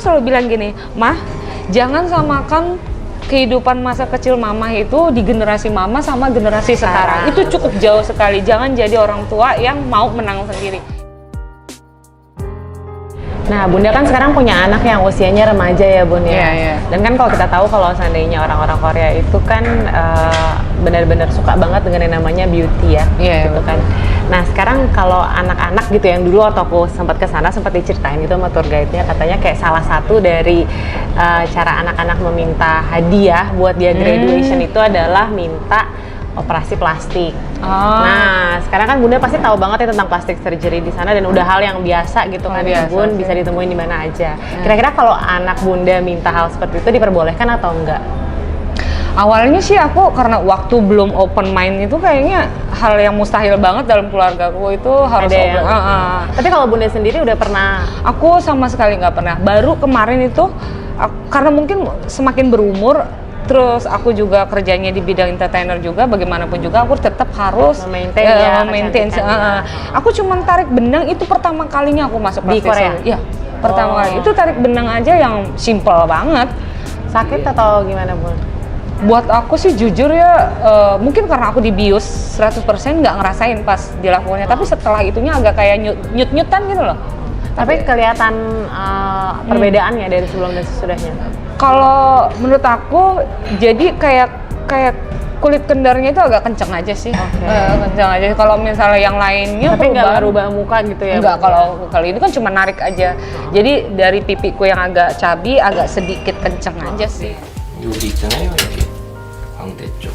selalu bilang gini, Mah, jangan samakan kehidupan masa kecil mama itu di generasi mama sama generasi sekarang. Itu cukup jauh sekali. Jangan jadi orang tua yang mau menang sendiri. Nah, Bunda kan sekarang punya anak yang usianya remaja ya, Bun ya. Iya. Dan kan kalau kita tahu kalau seandainya orang-orang Korea itu kan benar-benar suka banget dengan yang namanya beauty ya, gitu kan. Nah, sekarang kalau anak-anak gitu yang dulu waktu aku sempat ke sana sempat diceritain gitu sama tour guide-nya, katanya kayak salah satu dari cara anak-anak meminta hadiah buat dia graduation itu adalah minta operasi plastik. Nah, sekarang kan Bunda pasti tahu banget ya tentang plastik surgery di sana dan udah hal yang biasa gitu kan ya, Bun, bisa ditemuin di mana aja. Kira-kira kalau anak Bunda minta hal seperti itu diperbolehkan atau enggak? Awalnya sih aku karena waktu belum open mind itu kayaknya hal yang mustahil banget dalam keluargaku itu harus open. Tapi kalau Bunda sendiri udah pernah? Aku sama sekali nggak pernah. Baru kemarin itu karena mungkin semakin berumur, terus aku juga kerjanya di bidang entertainer juga, bagaimanapun juga aku tetap harus maintain. Aku cuma tarik benang itu pertama kalinya aku masuk di Korea. Iya, pertama kali. Itu tarik benang aja yang simple banget. Sakit atau gimana, Bun? Buat aku sih jujur ya, mungkin karena aku dibius 100% nggak ngerasain pas dilakukannya, tapi setelah itunya agak kayak nyut-nyutan gitu loh. Tapi kelihatan perbedaannya dari sebelum dan sesudahnya? Kalau menurut aku, jadi kayak kulit kendarnya itu agak kenceng aja sih. Kenceng aja. Kalau misalnya yang lainnya tapi nggak merubah muka gitu ya? Enggak, kalau ini kan cuma narik aja. Jadi dari pipiku yang agak cabi, agak sedikit kenceng aja sih. 여기 있잖아요, 이렇게 광대 쪽.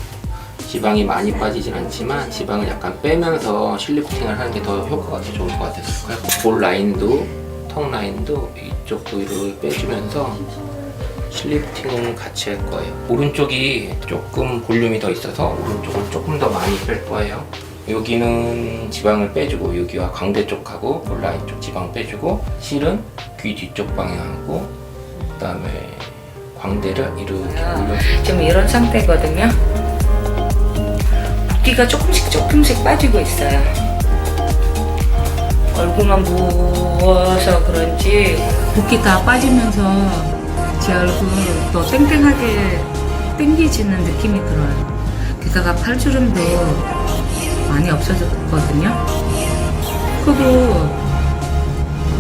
지방이 많이 빠지진 않지만 지방을 약간 빼면서 실리프팅을 하는 게 더 효과가 더 좋을 것 같았어요. 볼 라인도, 턱 라인도 이쪽도 이렇게 빼주면서 실리프팅을 같이 할 거예요. 오른쪽이 조금 볼륨이 더 있어서 오른쪽을 조금 더 많이 뺄 거예요. 여기는 지방을 빼주고 여기와 광대 쪽하고 볼 라인 쪽 지방 빼주고 실은 귀 뒤쪽 방향하고 그다음에 광대를 이렇게 올려. 지금 이런 상태거든요. 붓기가 조금씩 빠지고 있어요. 얼굴만 부어서 그런지 붓기 다 빠지면서 제 얼굴 더 땡땡하게 땡기지는 느낌이 들어요. 게다가 팔주름도 많이 없어졌거든요. 코도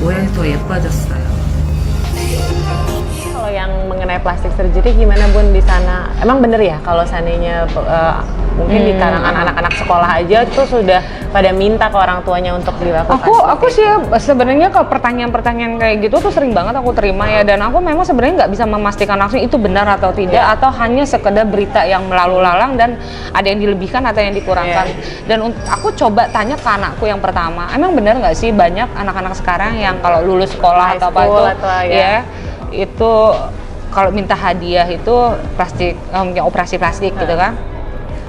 오히려 더 예뻐졌어요. Kalau yang mengenai plastik surgery gimana, Bun, di sana? Emang bener ya kalau seandainya mungkin di kalangan anak-anak sekolah aja tuh sudah pada minta ke orang tuanya untuk dilakukan? Aku sih sebenarnya kalau pertanyaan-pertanyaan kayak gitu tuh sering banget aku terima ya, dan aku memang sebenarnya nggak bisa memastikan langsung itu benar atau tidak, atau hanya sekedar berita yang melalu lalang dan ada yang dilebihkan atau yang dikurangkan. Dan aku coba tanya ke anakku yang pertama, emang benar nggak sih banyak anak-anak sekarang yang kalau lulus sekolah atau apa itu itu kalau minta hadiah itu plastik, operasi plastik gitu kan.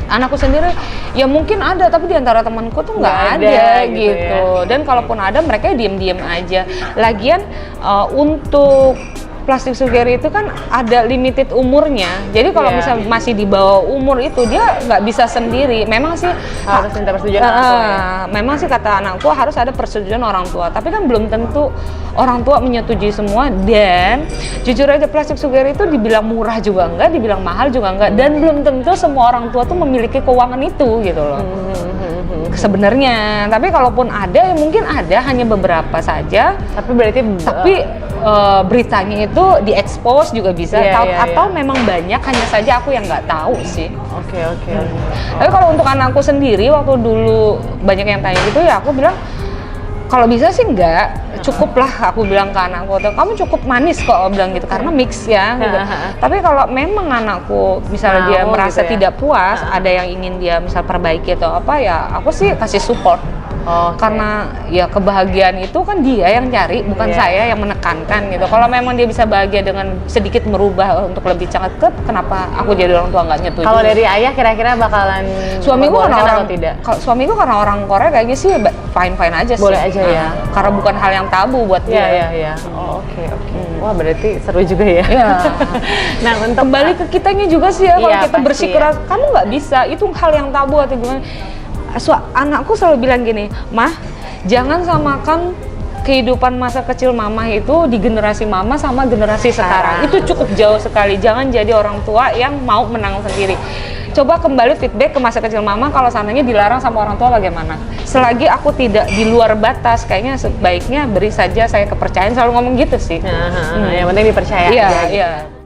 Anakku sendiri ya mungkin ada, tapi di antara temanku tuh nggak ada gitu. Dan kalaupun ada, mereka diem-diem aja. Lagian untuk plastik surgery itu kan ada limited umurnya. Jadi kalau misalnya masih di bawah umur itu dia nggak bisa sendiri. Memang sih harus minta persetujuan orang tua. Memang sih kata anakku harus ada persetujuan orang tua. Tapi kan belum tentu orang tua menyetujui semua. Dan jujur aja plastik surgery itu dibilang murah juga enggak, dibilang mahal juga enggak. Dan belum tentu semua orang tua tuh memiliki keuangan itu gitu loh. Sebenarnya. Tapi kalaupun ada, ya mungkin ada hanya beberapa saja. Tapi berarti beritanya itu diekspos juga bisa, atau memang banyak, hanya saja aku yang nggak tahu sih. Oke. Tapi kalau untuk anakku sendiri, waktu dulu banyak yang tanya gitu ya, aku bilang kalau bisa sih enggak, cukup lah, aku bilang ke anakku, kamu cukup manis kok, aku bilang gitu, karena mix ya gitu. Tapi kalau memang anakku misalnya dia merasa tidak puas, ada yang ingin dia misal perbaiki atau apa, ya aku sih kasih support. Karena ya kebahagiaan itu kan dia yang cari, bukan saya yang menekankan gitu. Kalau memang dia bisa bahagia dengan sedikit merubah untuk lebih cakep, kenapa aku jadi orang tua nggak nyetujui? Kalau dari ayah kira-kira bakalan suamiku karena orang tidak? Suamiku karena orang Korea kayaknya sih fine aja sih. Boleh aja ya. Karena bukan hal yang tabu buat dia. Iya. Oke. Wah, berarti seru juga ya. Nah, untuk kembali ke kitanya juga sih ya, kalau kita bersikeras, kamu nggak bisa, itu hal yang tabu atau gimana. Anakku selalu bilang gini, Mah, jangan samakan kehidupan masa kecil mama itu di generasi mama sama generasi sekarang itu cukup jauh sekali. Jangan jadi orang tua yang mau menang sendiri. Coba kembali feedback ke masa kecil mama, kalau seandainya dilarang sama orang tua bagaimana? Selagi aku tidak di luar batas, kayaknya sebaiknya beri saja saya kepercayaan, selalu ngomong gitu sih. Yang penting dipercaya Iya, aja. iya.